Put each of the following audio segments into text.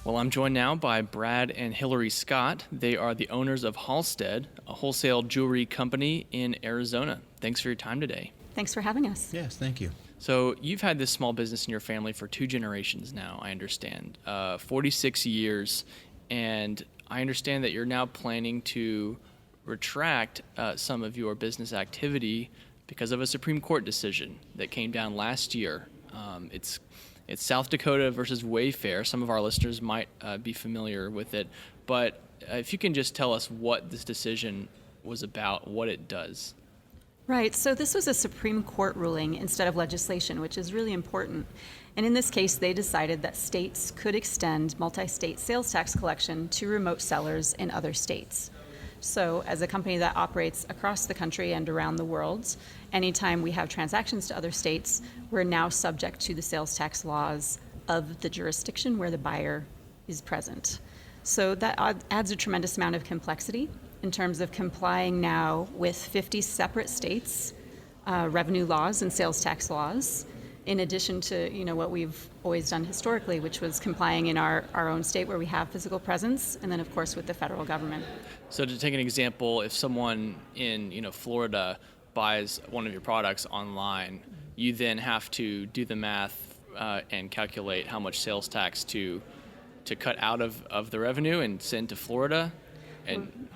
Well, I'm joined now by Brad and Hilary Scott. They are the owners of Halstead, a wholesale jewelry company in Arizona. Thanks for your time today. Thanks for having us. Yes, thank you. So you've had this small business in your family for 2 generations now, I understand, 46 years, and I understand that you're now planning to retract some of your business activity because of a Supreme Court decision that came down last year. It's South Dakota versus Wayfair. Some of our listeners might be familiar with it, but if you can just tell us what this decision was about, what it does. Right, so this was a Supreme Court ruling instead of legislation, which is really important. And in this case, they decided that states could extend multi-state sales tax collection to remote sellers in other states. So as a company that operates across the country and around the world, anytime we have transactions to other states, we're now subject to the sales tax laws of the jurisdiction where the buyer is present. So that adds a tremendous amount of complexity in terms of complying now with 50 separate states' revenue laws and sales tax laws, in addition to what we've always done historically, which was complying in our own state where we have physical presence, and then of course with the federal government. So to take an example, if someone in Florida buys one of your products online, you then have to do the math and calculate how much sales tax to cut out of the revenue and send to Florida.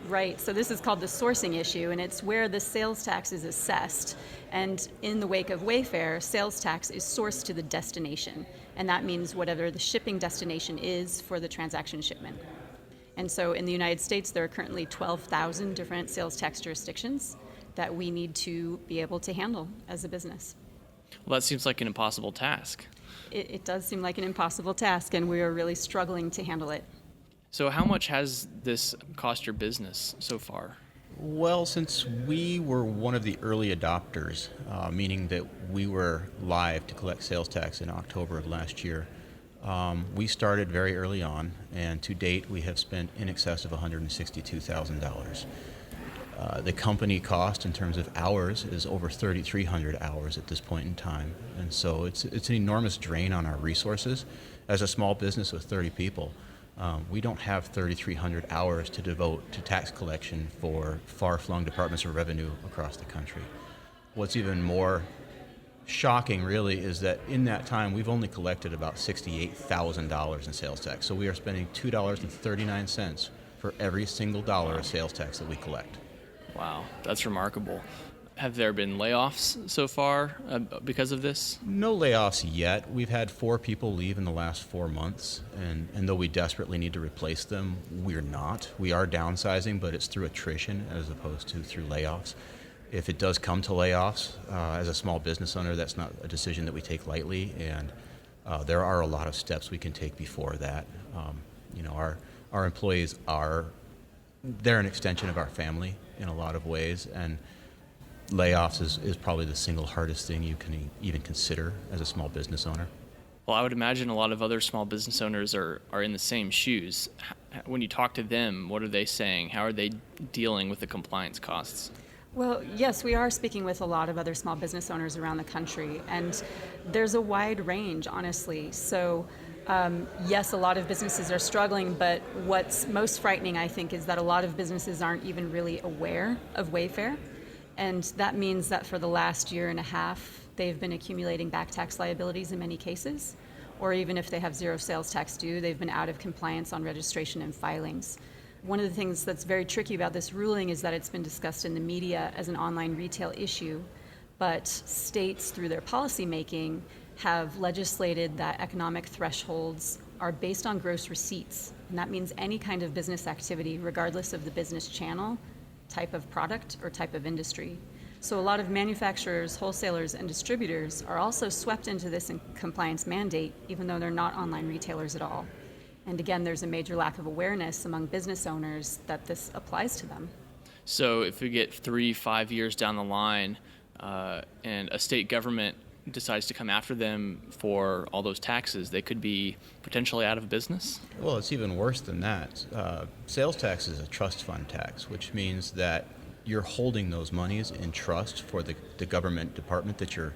Right, so this is called the sourcing issue, and it's where the sales tax is assessed. And in the wake of Wayfair, sales tax is sourced to the destination, and that means whatever the shipping destination is for the transaction shipment. And so in the United States, there are currently 12,000 different sales tax jurisdictions that we need to be able to handle as a business. Well, that seems like an impossible task. It does seem like an impossible task, and we are really struggling to handle it. So how much has this cost your business so far? Well, since we were one of the early adopters, meaning that we were live to collect sales tax in October of last year, we started very early on, and to date we have spent in excess of $162,000. The company cost in terms of hours is over 3,300 hours at this point in time, and so it's an enormous drain on our resources. As a small business with 30 people, we don't have 3,300 hours to devote to tax collection for far-flung departments of revenue across the country. What's even more shocking, really, is that in that time, we've only collected about $68,000 in sales tax. So we are spending $2.39 for every single dollar of sales tax that we collect. Wow, that's remarkable. Have there been layoffs so far because of this? No layoffs yet. We've had 4 people leave in the last 4 months, and though we desperately need to replace them, we're not. We are downsizing, but it's through attrition as opposed to through layoffs. If it does come to layoffs, as a small business owner, that's not a decision that we take lightly, and there are a lot of steps we can take before that. Our employees they're an extension of our family in a lot of ways, and layoffs is probably the single hardest thing you can even consider as a small business owner. Well, I would imagine a lot of other small business owners are in the same shoes. When you talk to them, what are they saying? How are they dealing with the compliance costs? Well, yes, we are speaking with a lot of other small business owners around the country, and there's a wide range, honestly. So, yes, a lot of businesses are struggling, but what's most frightening, I think, is that a lot of businesses aren't even really aware of Wayfair. And that means that for the last year and a half, they've been accumulating back tax liabilities in many cases, or even if they have zero sales tax due, they've been out of compliance on registration and filings. One of the things that's very tricky about this ruling is that it's been discussed in the media as an online retail issue, but states, through their policy making, have legislated that economic thresholds are based on gross receipts, and that means any kind of business activity, regardless of the business channel, type of product, or type of industry. So a lot of manufacturers, wholesalers, and distributors are also swept into this compliance mandate, even though they're not online retailers at all. And again, there's a major lack of awareness among business owners that this applies to them. So if we get 3-5 years down the line and a state government decides to come after them for all those taxes, they could be potentially out of business? Well, it's even worse than that. Sales tax is a trust fund tax, which means that you're holding those monies in trust for the government department that you're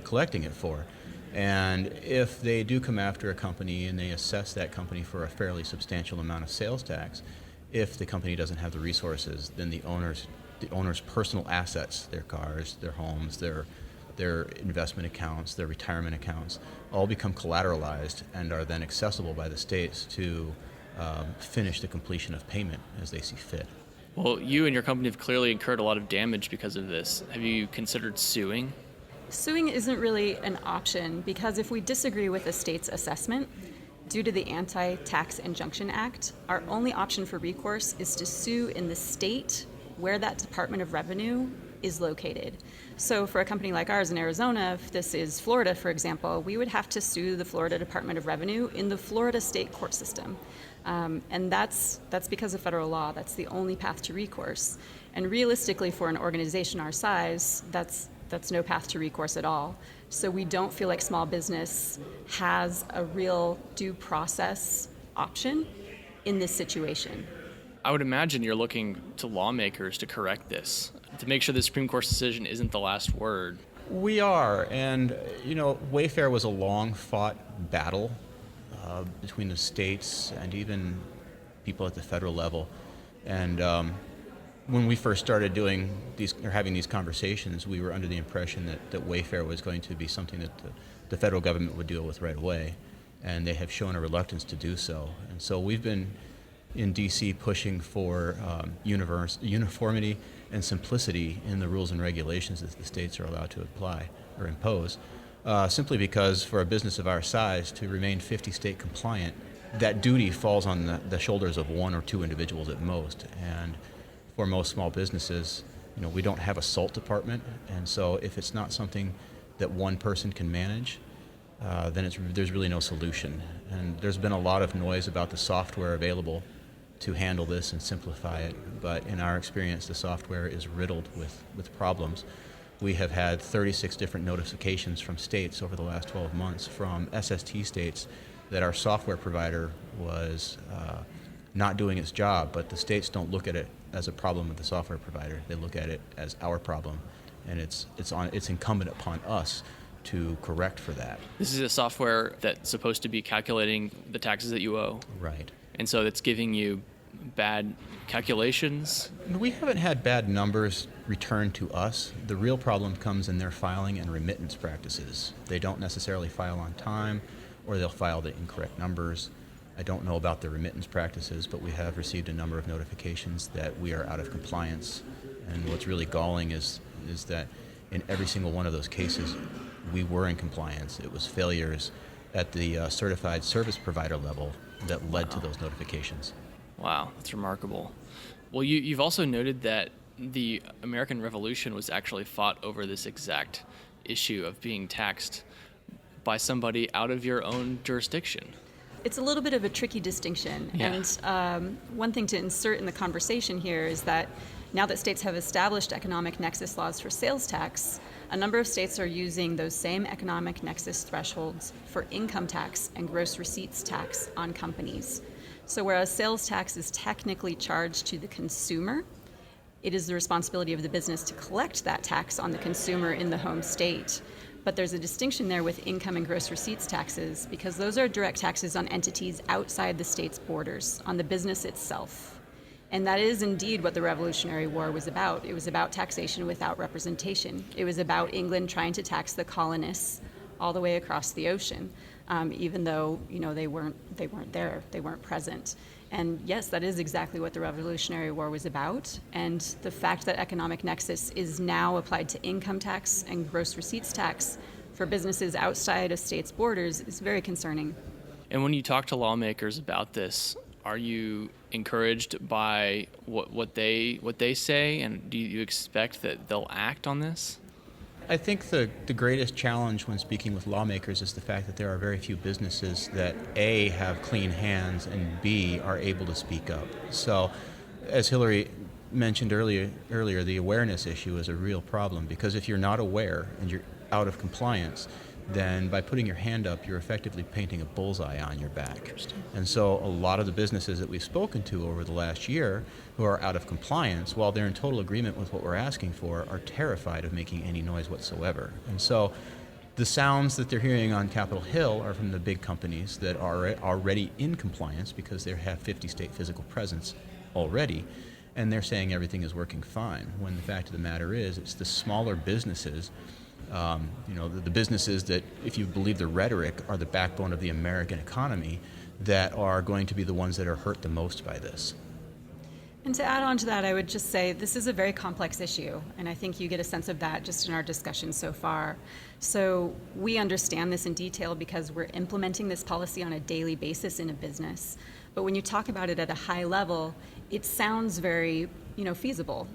collecting it for. And if they do come after a company and they assess that company for a fairly substantial amount of sales tax, if the company doesn't have the resources, then the owner's personal assets, their cars, their homes, their investment accounts, their retirement accounts, all become collateralized and are then accessible by the states to finish the completion of payment as they see fit. Well, you and your company have clearly incurred a lot of damage because of this. Have you considered suing? Suing isn't really an option because if we disagree with a state's assessment, due to the Anti-Tax Injunction Act, our only option for recourse is to sue in the state where that Department of Revenue is located. So for a company like ours in Arizona, if this is Florida, for example, we would have to sue the Florida Department of Revenue in the Florida state court system. And that's because of federal law. That's the only path to recourse. And realistically, for an organization our size, that's no path to recourse at all. So we don't feel like small business has a real due process option in this situation. I would imagine you're looking to lawmakers to correct this, to make sure the Supreme Court's decision isn't the last word. We are, and Wayfair was a long-fought battle between the states and even people at the federal level. And when we first started having these conversations, we were under the impression that Wayfair was going to be something that the federal government would deal with right away, and they have shown a reluctance to do so. And so we've been in D.C. pushing for uniformity and simplicity in the rules and regulations that the states are allowed to apply or impose, simply because for a business of our size to remain 50-state compliant, that duty falls on the shoulders of one or two individuals at most. And for most small businesses, we don't have a SALT department, and so if it's not something that one person can manage, then there's really no solution. And there's been a lot of noise about the software available to handle this and simplify it, but in our experience, the software is riddled with problems. We have had 36 different notifications from states over the last 12 months from SST states that our software provider was not doing its job, but the states don't look at it as a problem with the software provider. They look at it as our problem, and it's incumbent upon us to correct for that. This is a software that's supposed to be calculating the taxes that you owe. Right. And so it's giving you bad calculations. We haven't had bad numbers returned to us. The real problem comes in their filing and remittance practices. They don't necessarily file on time, or they'll file the incorrect numbers. I don't know about the remittance practices, but we have received a number of notifications that we are out of compliance. And what's really galling is that in every single one of those cases, we were in compliance. It was failures at the certified service provider level that led to those notifications. Wow, that's remarkable. Well, you've also noted that the American Revolution was actually fought over this exact issue of being taxed by somebody out of your own jurisdiction. It's a little bit of a tricky distinction. Yeah. And one thing to insert in the conversation here is that now that states have established economic nexus laws for sales tax, a number of states are using those same economic nexus thresholds for income tax and gross receipts tax on companies. So whereas sales tax is technically charged to the consumer, it is the responsibility of the business to collect that tax on the consumer in the home state. But there's a distinction there with income and gross receipts taxes because those are direct taxes on entities outside the state's borders, on the business itself. And that is indeed what the Revolutionary War was about. It was about taxation without representation. It was about England trying to tax the colonists all the way across the ocean, even though they weren't there, they weren't present. And yes, that is exactly what the Revolutionary War was about. And the fact that economic nexus is now applied to income tax and gross receipts tax for businesses outside of states' borders is very concerning. And when you talk to lawmakers about this, are you encouraged by what they say, and do you expect that they'll act on this? I think the greatest challenge when speaking with lawmakers is the fact that there are very few businesses that A, have clean hands, and B, are able to speak up. So, as Hilary mentioned earlier, the awareness issue is a real problem, because if you're not aware and you're out of compliance, then by putting your hand up, you're effectively painting a bullseye on your back. And so a lot of the businesses that we've spoken to over the last year who are out of compliance, while they're in total agreement with what we're asking for, are terrified of making any noise whatsoever. And so The sounds that they're hearing on Capitol Hill are from the big companies that are already in compliance because they have 50-state physical presence already, and they're saying everything is working fine, when the fact of the matter is it's the smaller businesses, the businesses that, if you believe the rhetoric, are the backbone of the American economy, that are going to be the ones that are hurt the most by this. And to add on to that, I would just say this is a very complex issue, and I think you get a sense of that just in our discussion so far. So we understand this in detail because we're implementing this policy on a daily basis in a business. But when you talk about it at a high level, it sounds very, feasible.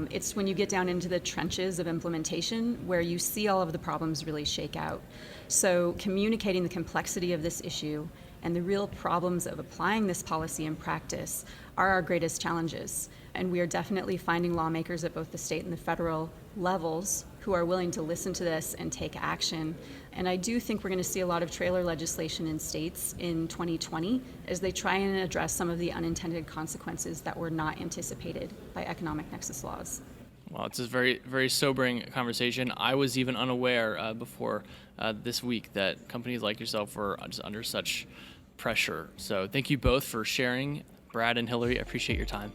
It's when you get down into the trenches of implementation where you see all of the problems really shake out. So communicating the complexity of this issue and the real problems of applying this policy in practice are our greatest challenges. And we are definitely finding lawmakers at both the state and the federal levels who are willing to listen to this and take action. And I do think we're going to see a lot of trailer legislation in states in 2020 as they try and address some of the unintended consequences that were not anticipated by economic nexus laws. Well, it's a very, very sobering conversation. I was even unaware before this week that companies like yourself were just under such pressure. So thank you both for sharing. Brad and Hilary, I appreciate your time.